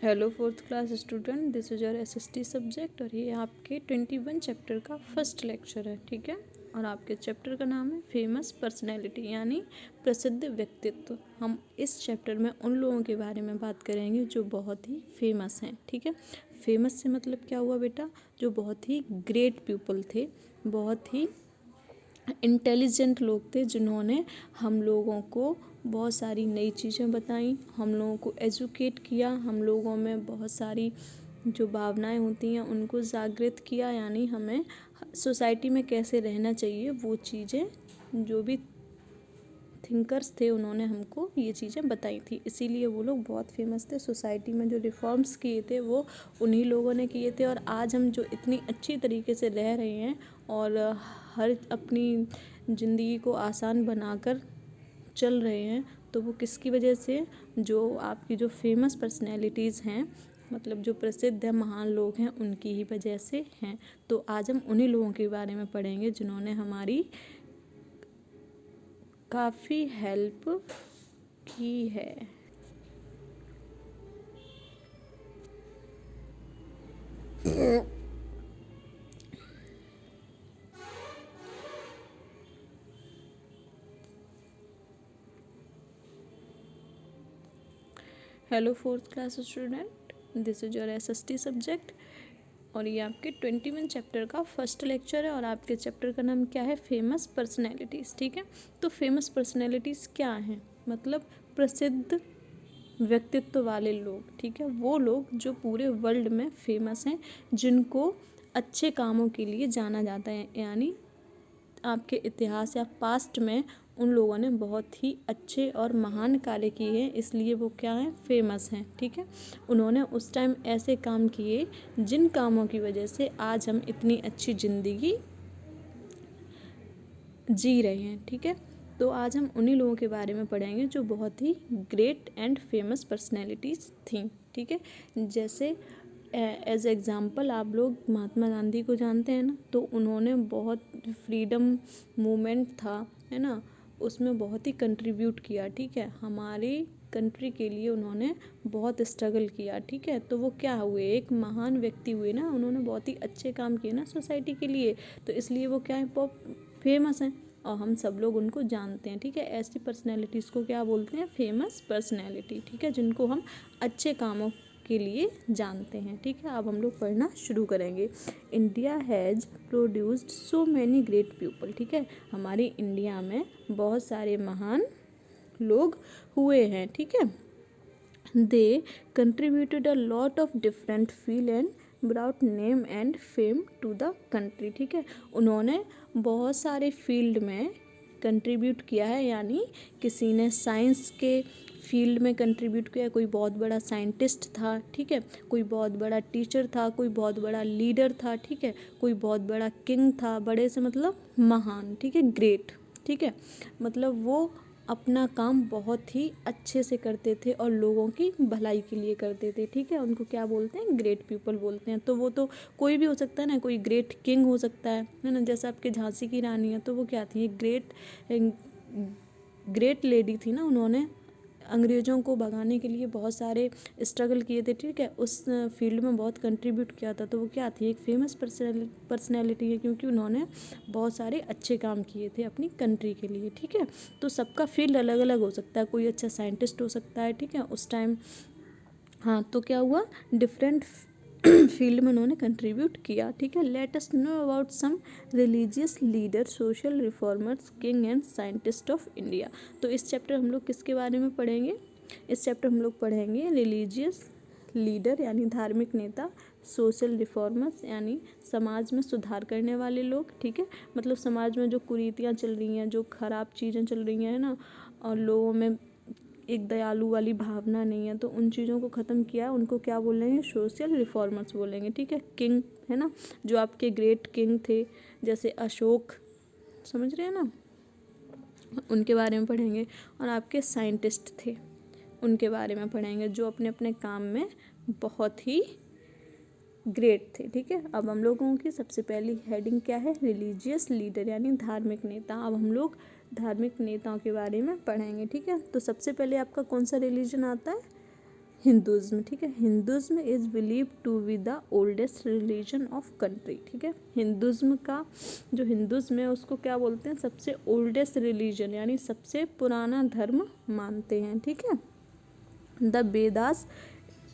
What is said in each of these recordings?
Hello fourth class student, this is your SST subject और ये आपके 21 चैप्टर का फर्स्ट लेक्चर है। ठीक है, और आपके चैप्टर का नाम है फेमस पर्सनैलिटी यानी प्रसिद्ध व्यक्तित्व। हम इस चैप्टर में उन लोगों के बारे में बात करेंगे जो बहुत ही फेमस हैं। ठीक है, फेमस से मतलब क्या हुआ बेटा, जो बहुत ही ग्रेट पीपल थे, बहुत ही इंटेलिजेंट लोग थे, जिन्होंने हम लोगों को बहुत सारी नई चीज़ें बताई, हम लोगों को एजुकेट किया, हम लोगों में बहुत सारी जो भावनाएं होती हैं उनको जागृत किया, यानी हमें सोसाइटी में कैसे रहना चाहिए वो चीज़ें, जो भी थिंकर्स थे उन्होंने हमको ये चीज़ें बताई थी। इसीलिए वो लोग बहुत फेमस थे। सोसाइटी में जो रिफॉर्म्स किए थे वो उन्हीं लोगों ने किए थे, और आज हम जो इतनी अच्छी तरीके से रह रहे हैं और हर अपनी ज़िंदगी को आसान बनाकर चल रहे हैं, तो वो किसकी वजह से, जो आपकी जो फेमस पर्सनैलिटीज़ हैं, मतलब जो प्रसिद्ध है, महान लोग हैं, उनकी ही वजह से हैं। तो आज हम उन्हीं लोगों के बारे में पढ़ेंगे जिन्होंने हमारी काफ़ी हेल्प की है। Hello fourth class student, this is your SST subject और ये आपके 21 चैप्टर का फर्स्ट लेक्चर है। और आपके चैप्टर का नाम क्या है, फेमस पर्सनैलिटीज़। ठीक है, तो फेमस पर्सनैलिटीज़ क्या हैं, मतलब प्रसिद्ध व्यक्तित्व वाले लोग। ठीक है, वो लोग जो पूरे वर्ल्ड में फेमस हैं, जिनको अच्छे कामों के लिए जाना जाता है, यानी आपके इतिहास या पास्ट में उन लोगों ने बहुत ही अच्छे और महान कार्य किए हैं, इसलिए वो क्या हैं, फेमस हैं। ठीक है, उन्होंने उस टाइम ऐसे काम किए जिन कामों की वजह से आज हम इतनी अच्छी ज़िंदगी जी रहे हैं। ठीक है, तो आज हम उन्हीं लोगों के बारे में पढ़ेंगे जो बहुत ही ग्रेट एंड फेमस पर्सनैलिटीज़ थी। ठीक है, जैसे एज एग्ज़ाम्पल आप लोग महात्मा गांधी को जानते हैं ना, तो उन्होंने बहुत फ्रीडम मूवमेंट था, है ना, उसमें बहुत ही कंट्रीब्यूट किया। ठीक है, हमारी कंट्री के लिए उन्होंने बहुत स्ट्रगल किया। ठीक है, तो वो क्या हुए, एक महान व्यक्ति हुए ना, उन्होंने बहुत ही अच्छे काम किए ना सोसाइटी के लिए, तो इसलिए वो क्या है, फेमस हैं और हम सब लोग उनको जानते हैं। ठीक है, ऐसी पर्सनैलिटीज़ को क्या बोलते हैं, फेमस पर्सनैलिटी। ठीक है, जिनको हम अच्छे कामों के लिए जानते हैं। ठीक है, अब हम लोग पढ़ना शुरू करेंगे। India has produced so many great people. ठीक है, हमारी इंडिया में बहुत सारे महान लोग हुए हैं। ठीक है, they contributed a lot of different field and brought name and fame to the country. ठीक है, उन्होंने बहुत सारे फील्ड में कंट्रीब्यूट किया है, यानी किसी ने साइंस के फील्ड में कंट्रीब्यूट किया, कोई बहुत बड़ा साइंटिस्ट था। ठीक है, कोई बहुत बड़ा टीचर था, कोई बहुत बड़ा लीडर था। ठीक है, कोई बहुत बड़ा किंग था, बड़े से मतलब महान। ठीक है, ग्रेट। ठीक है, मतलब वो अपना काम बहुत ही अच्छे से करते थे और लोगों की भलाई के लिए करते थे। ठीक है, उनको क्या बोलते हैं, ग्रेट पीपल बोलते हैं। तो वो तो कोई भी हो सकता है ना, कोई ग्रेट किंग हो सकता है ना, जैसे आपके झांसी की रानी है, तो वो क्या थी, ग्रेट लेडी थी ना, उन्होंने अंग्रेज़ों को भगाने के लिए बहुत सारे स्ट्रगल किए थे। ठीक है, उस फील्ड में बहुत कंट्रीब्यूट किया था, तो वो क्या थी, एक फेमस पर्सनैलिटी है, क्योंकि उन्होंने बहुत सारे अच्छे काम किए थे अपनी कंट्री के लिए। ठीक है, तो सबका फील्ड अलग अलग हो सकता है, कोई अच्छा साइंटिस्ट हो सकता है। ठीक है, उस टाइम हाँ, तो क्या हुआ, डिफरेंट फील्ड में उन्होंने कंट्रीब्यूट किया। ठीक है, let us know about some religious leader, social reformers, king and scientist of India. तो इस चैप्टर हम लोग किसके बारे में पढ़ेंगे, इस चैप्टर हम लोग पढ़ेंगे रिलीजियस लीडर यानी धार्मिक नेता, सोशल रिफॉर्मर्स यानी समाज में सुधार करने वाले लोग। ठीक है, मतलब समाज में जो कुरीतियाँ चल रही हैं, जो खराब चीज़ें चल रही हैं ना, और लोगों में एक दयालु वाली भावना नहीं है, तो उन चीज़ों को ख़त्म किया, उनको क्या बोलेंगे, सोशल रिफॉर्मर्स बोलेंगे। ठीक है, किंग है ना, जो आपके ग्रेट किंग थे, जैसे अशोक, समझ रहे हैं ना, उनके बारे में पढ़ेंगे। और आपके साइंटिस्ट थे, उनके बारे में पढ़ेंगे, जो अपने अपने काम में बहुत ही ग्रेट थे। ठीक है, अब हम लोगों की सबसे पहली हेडिंग क्या है, रिलीजियस लीडर यानी धार्मिक नेता। अब हम लोग धार्मिक नेताओं के बारे में पढ़ेंगे। ठीक है, तो सबसे पहले आपका कौन सा रिलीजन आता है, हिंदुज़्म, ठीक है। Hinduism is believe to be the oldest religion of country, ठीक है। हिंदुज़्म का जो हिंदुज़्म है उसको क्या बोलते हैं, सबसे ओल्डेस्ट रिलीजन यानी सबसे पुराना धर्म मानते हैं, ठीक है। The Vedas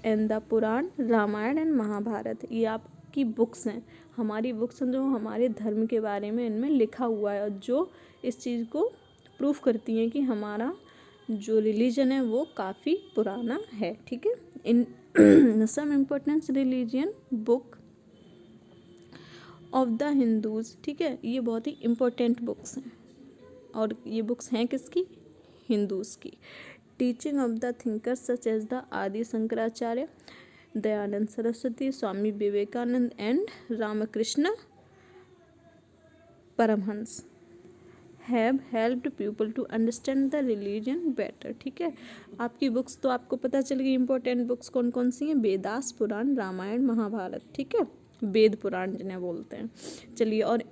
and the Purana, Ramayana and Mahabharata, ये आपकी बुक्स हैं, हमारी बुक्स हैं जो हमारे धर्म के बारे में इनमें लिखा हुआ है और जो इस चीज़ को प्रूफ करती हैं कि हमारा जो रिलीजन है वो काफ़ी पुराना है, ठीक है। In sum importance religion book of the Hindus, ठीक है, ये बहुत ही इम्पोर्टेंट बुक्स हैं और ये बुक्स हैं किसकी, हिंदूज़ की। Teaching of the thinkers such as the Adi Shankaracharya, Dayanand Saraswati, Swami Vivekananda and Ramakrishna Paramahamsa have helped people to understand the religion better, ठीक है। आपकी बुक्स तो आपको पता चल गई इंपॉर्टेंट बुक्स कौन कौन सी हैं, वेदास, पुराण, रामायण, महाभारत, ठीक है, वेद पुराण जिन्हें बोलते हैं। चलिए, और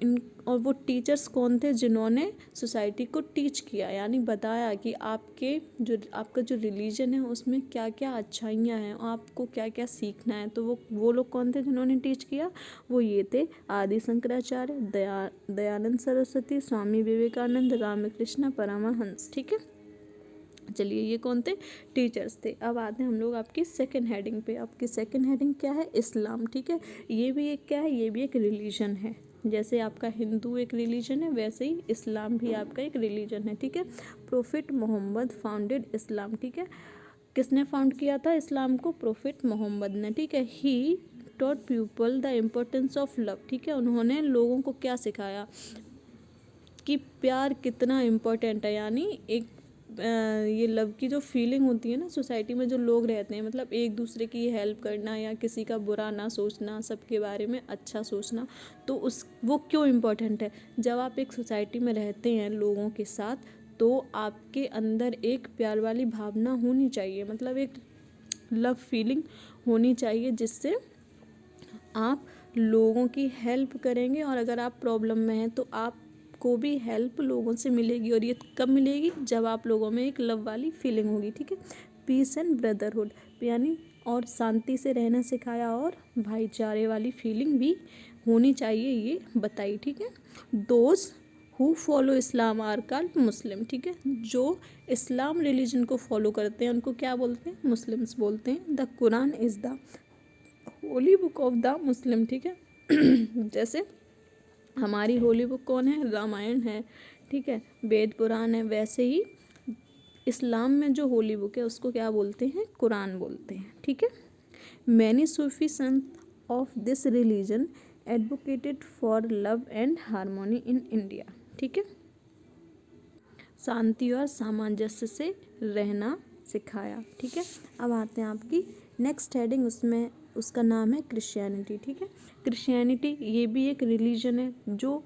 वो टीचर्स कौन थे जिन्होंने सोसाइटी को टीच किया, यानी बताया कि आपका जो रिलीजन है उसमें क्या क्या अच्छाइयाँ हैं, आपको क्या क्या सीखना है, तो वो लोग कौन थे जिन्होंने टीच किया, वो ये थे आदि शंकराचार्य, दयानंद सरस्वती, स्वामी विवेकानंद, रामकृष्ण परमहंस, ठीक है। चलिए, ये कौन थे, टीचर्स थे। अब आते हैं हम लोग आपकी सेकंड हेडिंग पे। आपकी सेकंड हेडिंग क्या है, इस्लाम, ठीक है। ये भी एक क्या है, ये भी एक रिलीजन है, जैसे आपका हिंदू एक रिलीजन है वैसे ही इस्लाम भी आपका एक रिलीजन है, ठीक है। प्रोफेट मोहम्मद फाउंडेड इस्लाम, ठीक है। किसने फाउंड किया था इस्लाम को, प्रोफेट मोहम्मद ने, ठीक है। He taught people the importance of love, ठीक है, उन्होंने लोगों को क्या सिखाया कि प्यार कितना इम्पोर्टेंट है, यानी एक ये लव की जो फीलिंग होती है ना सोसाइटी में, जो लोग रहते हैं, मतलब एक दूसरे की हेल्प करना या किसी का बुरा ना सोचना, सबके बारे में अच्छा सोचना, तो वो क्यों इम्पोर्टेंट है। जब आप एक सोसाइटी में रहते हैं लोगों के साथ, तो आपके अंदर एक प्यार वाली भावना होनी चाहिए, मतलब एक लव फीलिंग होनी चाहिए, जिससे आप लोगों की हेल्प करेंगे और अगर आप प्रॉब्लम में हैं तो आपको भी हेल्प लोगों से मिलेगी, और ये कब मिलेगी, जब आप लोगों में एक लव वाली फीलिंग होगी, ठीक है। पीस एंड ब्रदरहुड, यानी और शांति से रहना सिखाया और भाईचारे वाली फीलिंग भी होनी चाहिए, ये बताई, ठीक है। Those who follow Islam are called Muslim, ठीक है, जो इस्लाम रिलीजन को फॉलो करते हैं उनको क्या बोलते हैं, मुस्लिम्स बोलते हैं। The Quran is the Holi book of the Muslim, ठीक है। जैसे हमारी होली बुक कौन है, रामायण है, ठीक है, वेद पुराण है, वैसे ही इस्लाम में जो होली बुक है उसको क्या बोलते हैं, कुरान बोलते हैं, ठीक है। Many Sufi Sant of this religion advocated for love and harmony in India, ठीक है, शांति और सामंजस्य से रहना सिखाया, ठीक है। अब आते हैं आपकी नेक्स्ट हेडिंग, उसमें उसका नाम है क्रिश्चियनिटी, ठीक है। क्रिश्चियनिटी ये भी एक रिलीजन है जो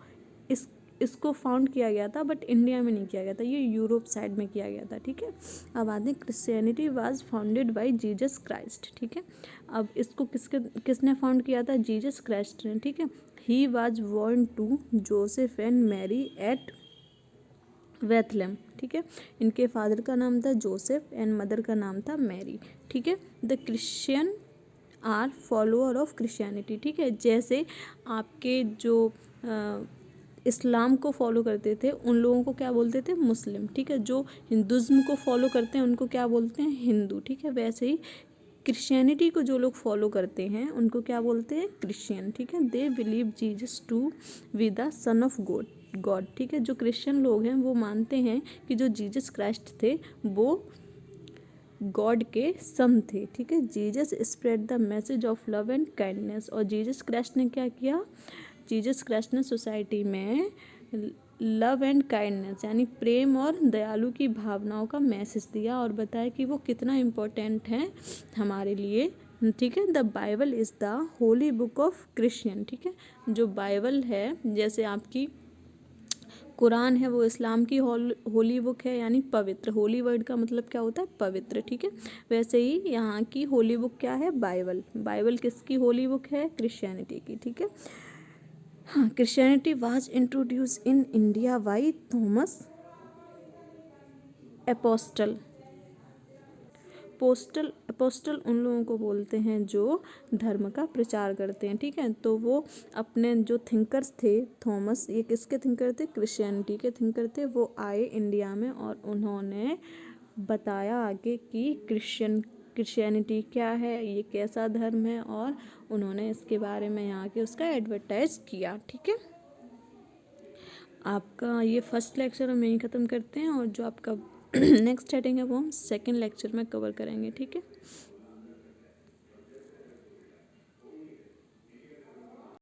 इसको फाउंड किया गया था, बट इंडिया में नहीं किया गया था, ये यूरोप साइड में किया गया था, ठीक है। अब आते हैं Christianity was founded by Jesus Christ, ठीक है। अब इसको किसने फाउंड किया था, जीसस क्राइस्ट ने, ठीक है। He was born to Joseph and Mary at Bethlehem, ठीक है। इनके फादर का नाम था जोसेफ एंड मदर का नाम था मैरी, ठीक है। The Christian are follower of Christianity, ठीक है। जैसे आपके जो इस्लाम को फॉलो करते थे उन लोगों को क्या बोलते थे, मुस्लिम, ठीक है। जो हिंदुज़्म को फॉलो करते हैं उनको क्या बोलते हैं, हिंदू, ठीक है। वैसे ही क्रिश्चियनिटी को जो लोग फॉलो करते हैं उनको क्या बोलते हैं, क्रिश्चियन, ठीक है। They believe Jesus to be the son of God, ठीक है। जो क्रिश्चियन लोग हैं वो मानते हैं कि जो जीसस क्राइस्ट थे वो गॉड के सन थे, ठीक है। Jesus spread the message of love and kindness, और जीसस क्राइस्ट ने क्या किया, जीसस क्राइस्ट ने सोसाइटी में लव एंड काइंडनेस यानी प्रेम और दयालु की भावनाओं का मैसेज दिया और बताया कि वो कितना इम्पोर्टेंट है हमारे लिए, ठीक है। The Bible is the Holi book of Christian, ठीक है। जो बाइबल है, जैसे आपकी कुरान है वो इस्लाम की होली बुक है, यानी पवित्र, होली वर्ड का मतलब क्या होता है, पवित्र, ठीक है। वैसे ही यहाँ की होली बुक क्या है, बाइबल। बाइबल किसकी होली बुक है, क्रिश्चियनिटी की, ठीक है। हाँ, Christianity was introduce in India by Thomas apostle. Apostle उन लोगों को बोलते हैं जो धर्म का प्रचार करते हैं, ठीक है। तो वो अपने जो थिंकर्स थे, थॉमस, ये किसके थिंकर थे? क्रिश्चियनिटी के थिंकर थे। वो आए इंडिया में और उन्होंने बताया आगे कि क्रिश्चियनिटी क्या है, ये कैसा धर्म है, और उन्होंने इसके बारे में यहाँ के उसका एडवर्टाइज किया, ठीक है। आपका ये फर्स्ट लेक्चर हम यहीं ख़त्म करते हैं, और जो आपका नेक्स्ट हेडिंग है वो हम सेकंड लेक्चर में कवर करेंगे, ठीक है।